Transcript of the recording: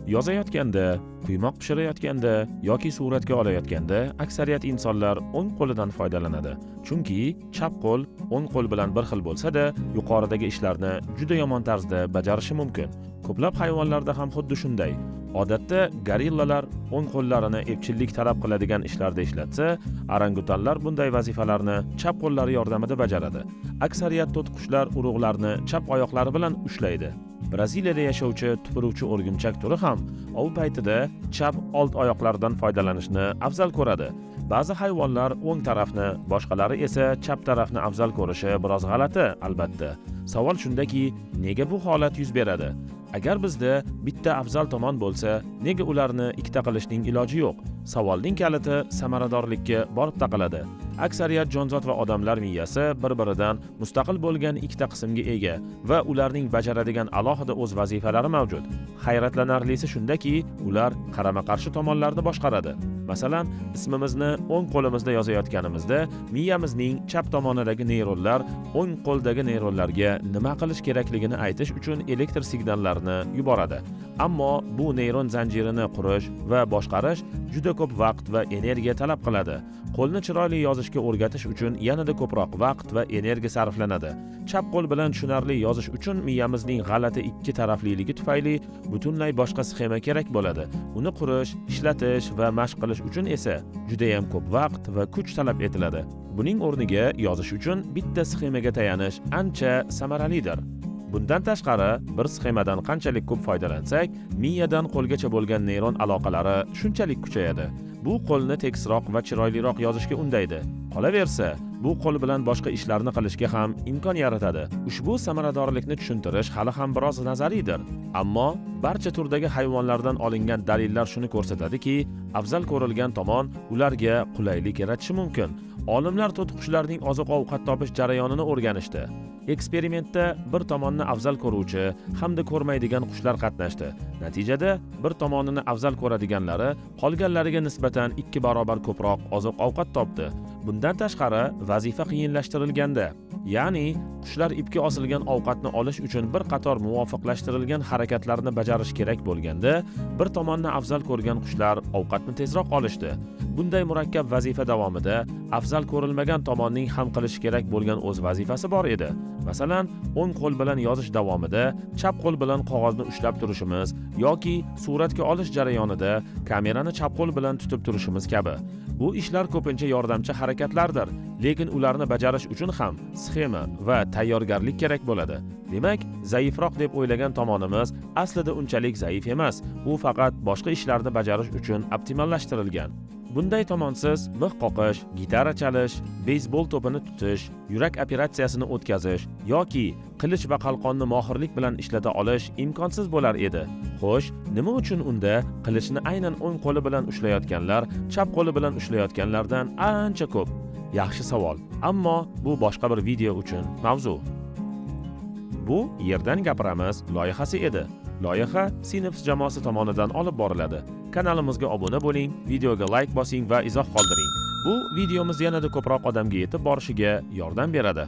Yozayotganda, quymoq pishirayotganda yoki suratga olayotganda aksariyat insonlar o'ng qo'lidan foydalanadi. Chunki chap qo'l o'ng qo'l bilan bir xil bo'lsa-da, yuqoridagi ishlarni juda yomon tarzda bajarishi mumkin. Ko'plab hayvonlarda ham xuddi shunday. Odatda gorillalar o'ng qo'llarini epchillik talab qiladigan ishlarda ishlatsa, orangutanlar bunday vazifalarni chap qo'llari yordamida bajaradi. Aksariyat to'tiqushlar urug'larni chap oyoqlari bilan ushlaydi. Braziliyada yashovchi tupuruvchi o'rgimchak turi ham ov paytida chap old oyoqlaridan foydalanishni afzal ko'radi. Ba'zi hayvonlar o'ng tarafni, boshqalari esa chap tarafni afzal ko'rishi biroz g'alati, albatta. Savol shundaki, nega bu holat yuz beradi? Agar bizda bitta afzal tomon bo'lsa, nega ularni ikkita qilishning iloji yo'q? Savolning kaliti samaradorlikka borib taqaladi. Aksariyat jonzot va odamlar miyasi bir-biridan mustaqil bo'lgan ikkita qismga ega va ularning bajaradigan alohida o'z vazifalari mavjud. Hayratlanarlisi shundaki, ular qarama-qarshi tomonlarni boshqaradi. Masalan, ismimizni o'ng qo'limizda yozayotganimizda, miyamizning chap tomonidagi neyronlar o'ng qo'ldagi neyronlarga nima qilish kerakligini aytish uchun elektr signallarni yuboradi. Ammo bu neyron zanjirini qurish va boshqarish juda ko'p vaqt va energiya talab qiladi. Qo'lni chiroyli yozishga o'rgatish uchun yanada ko'proq vaqt va energiya sarflanadi. Chap qo'l bilan tushunarli yozish uchun miyamizning g'alati ikki tarafliligi tufayli butunlay boshqa sxema kerak bo'ladi. Uni qurish, ishlatish va mashq qilish uchun esa juda ham ko'p vaqt va kuch talab etiladi. Buning o'rniga yozish uchun bitta sxemaga tayanish ancha samaralidir. Bundan tashqari, bir sxemadan qanchalik ko'p foydalansak, miyadan qo'lgacha bo'lgan neyron aloqalari shunchalik kuchayadi. Bu qo'lni tekisroq va chiroyliroq yozishga undaydi. Qolaversa, bu qo'l bilan boshqa ishlarni qilishga ham imkon yaratadi. Ushbu samaradorlikni tushuntirish hali ham biroz nazariydir. Ammo barcha turdagi hayvonlardan olingan dalillar shuni ko'rsatadiki, afzal ko'rilgan tomon ularga qulaylik yaratishi mumkin. Olimlar to'tiqushlarning oziq-ovqat topish jarayonini o'rganishdi. Eksperimentda bir tomonni afzal ko'ruvchi hamda ko'rmaydigan qushlar qatnashdi. Natijada bir tomonini afzal ko'radiganlari qolganlariga nisbatan 2 barobar ko'proq oziq-ovqat topdi. Bundan tashqari, vazifa qiyinlashtirilganda, ya'ni qushlar ipga osilgan ovqatni olish uchun bir qator muvofiqlashtirilgan harakatlarni bajarish kerak bo'lganda, bir tomonni afzal ko'rgan qushlar ovqatni tezroq olishdi. Bunday murakkab vazifa davomida afzal ko'rilmagan tomonning ham qilish kerak bo'lgan o'z vazifasi bor edi. Masalan, o'ng qo'l bilan yozish davomida chap qo'l bilan qog'ozni ushlab turishimiz yoki suratga olish jarayonida kamerani chap qo'l bilan tutib turishimiz kabi. Bu ishlar ko'pincha yordamchi harakatlardir, lekin ularni bajarish uchun ham sxema va tayyorgarlik kerak bo'ladi. Demak, zaifroq deb o'ylagan tomonimiz aslida unchalik zaif emas, u faqat boshqa ishlarni bajarish uchun optimallashtirilgan. Bunday tomonsiz mix qoqish, gitara chalish, beysbol to'pini tutish, yurak operatsiyasini o'tkazish yoki qilich va qalqonni mohirlik bilan ishlata olish imkonsiz bo'lar edi. Xo'sh, nima uchun unda qilichni aynan o'ng qo'li bilan ushlayotganlar chap qo'li bilan ushlayotganlardan ancha ko'p? Yaxshi savol. Ammo bu boshqa bir video uchun mavzu. Bu Yerdan gapiramiz loyihasi edi. Loyiha Sinapse jamoasi tomonidan olib boriladi. Kanalimizga obuna bo'ling, videoga like bosing va izoh qoldiring. Bu videomiz yanada ko'proq odamga yetib borishiga yordam beradi.